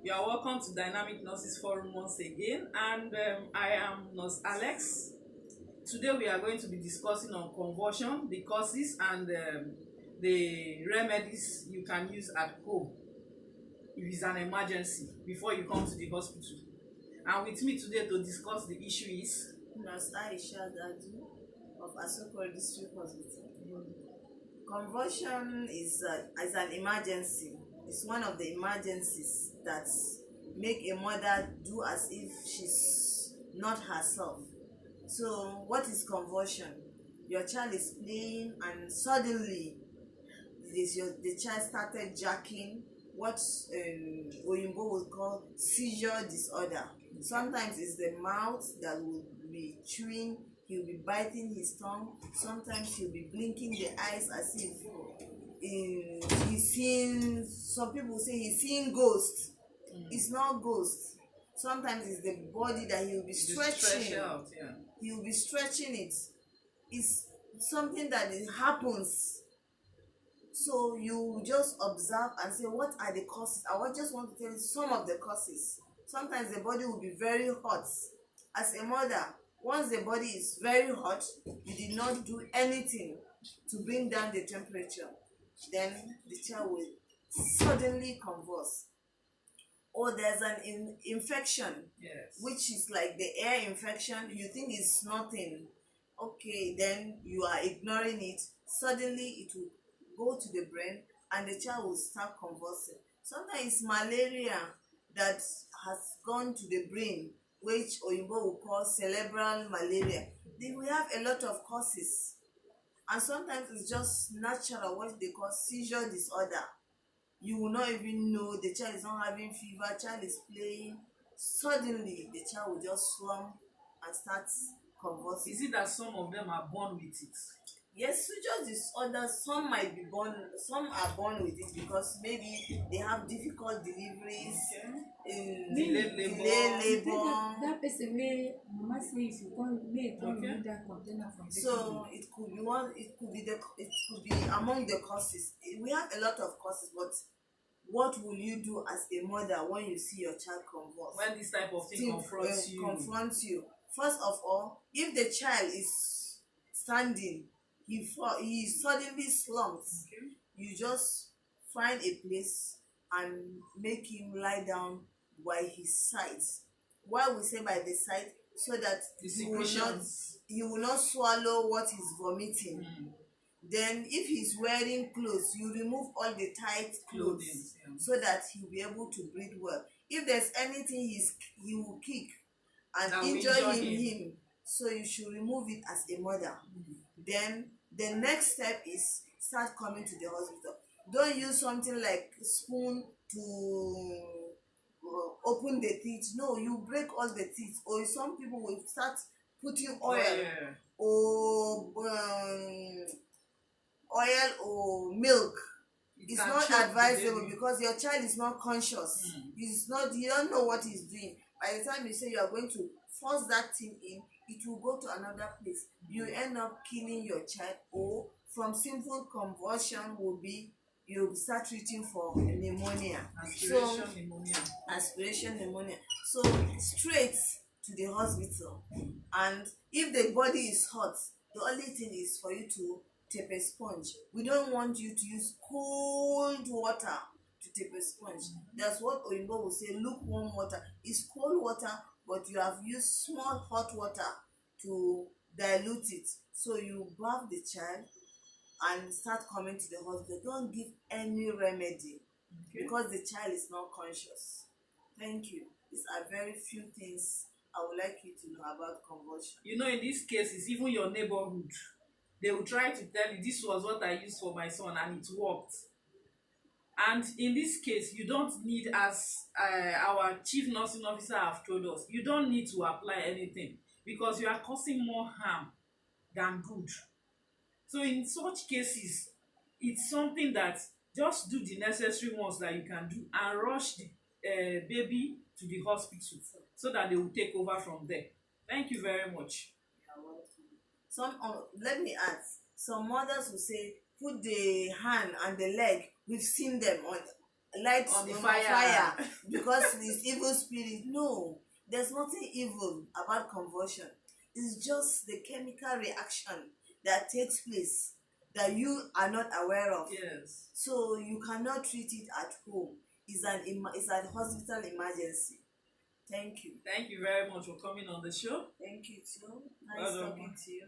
You are welcome to Dynamic Nurses Forum once again, and I am Nurse Alex. Today we are going to be discussing on convulsion, the causes, and the remedies you can use at home if it's an emergency before you come to the hospital. And with me today to discuss the issue is Nurse Aisha Dadu of Asoko District Hospital. Convulsion is an emergency. It's one of the emergencies that make a mother do as if she's not herself. So what is convulsion? Your child is playing and suddenly the child started jerking, what Oyinbo would call seizure disorder. Sometimes it's the mouth that will be chewing, he'll be biting his tongue, sometimes he'll be blinking the eyes as if he's seeing, some people say he's seeing ghosts. It's not ghosts. Sometimes it's the body that he'll be stretching. He'll be stretching it. It's something that it happens. So you just observe and say, what are the causes? I just want to tell you some of the causes. Sometimes the body will be very hot. As a mother, once the body is very hot, you did not do anything to bring down the temperature, then the child will suddenly convulse. Or there's an infection, yes, which is like the air infection. You think it's nothing. Okay, then you are ignoring it. Suddenly it will go to the brain and the child will start convulsing. Sometimes it's malaria that has gone to the brain, which Oyinbo will call cerebral malaria. Then we have a lot of causes. And sometimes it's just natural, what they call seizure disorder. You will not even know the child is not having fever, child is playing. Suddenly, the child will just slump and start convulsing. Is it that some of them are born with it? Yes, seizure disorder, some might be born, some are born with it because maybe they have difficult deliveries, Delayed labor. That person wey mama say if you come make come remove that container from the so it could be one, it could be among the causes. We have a lot of causes, but what will you do as a mother when you see your child convulse? When this type of thing confronts you? First of all, if the child is standing, he suddenly slumps. Okay. You just find a place and make him lie down by his side. Why we say by the side? So that he will not swallow what he's vomiting. Then if he's wearing clothes, you remove all the tight clothes so that he'll be able to breathe well. If there's anything he will kick and injure him, so you should remove it as a mother. Then the next step is start coming to the hospital. Don't use something like spoon to open the teeth. No, you break all the teeth. Or some people will start putting oil or milk. It's not advisable because your child is not conscious. You don't know what he's doing. By the time you say you are going to force that thing in, it will go to another place. You end up killing your child, or from simple convulsion will be you start treating for pneumonia. Aspiration pneumonia. So straight to the hospital. And if the body is hot, the only thing is for you to tape a sponge. We don't want you to use cold water to tape a sponge. That's what Oyinbo will say, lukewarm water. It's cold water, but you have used small hot water to dilute it. So you bath the child and start coming to the hospital. Don't give any remedy because the child is not conscious. Thank you. These are very few things I would like you to know about convulsion. You know, in these cases, even your neighborhood, they will try to tell you, this was what I used for my son and it worked. And in this case, you don't need, as our chief nursing officer have told us, you don't need to apply anything because you are causing more harm than good. So in such cases, it's something that just do the necessary ones that you can do and rush the baby to the hospital so that they will take over from there. Thank you very much. Let me add, some mothers will say put the hand and the leg, we've seen them on light on the on fire. fire because it's evil spirit. No, there's nothing evil about convulsion. It's just the chemical reaction that takes place that you are not aware of. Yes. So you cannot treat it at home. It's an hospital emergency. Thank you. Thank you very much for coming on the show. Thank you too. Nice Well done, talking ma. to you.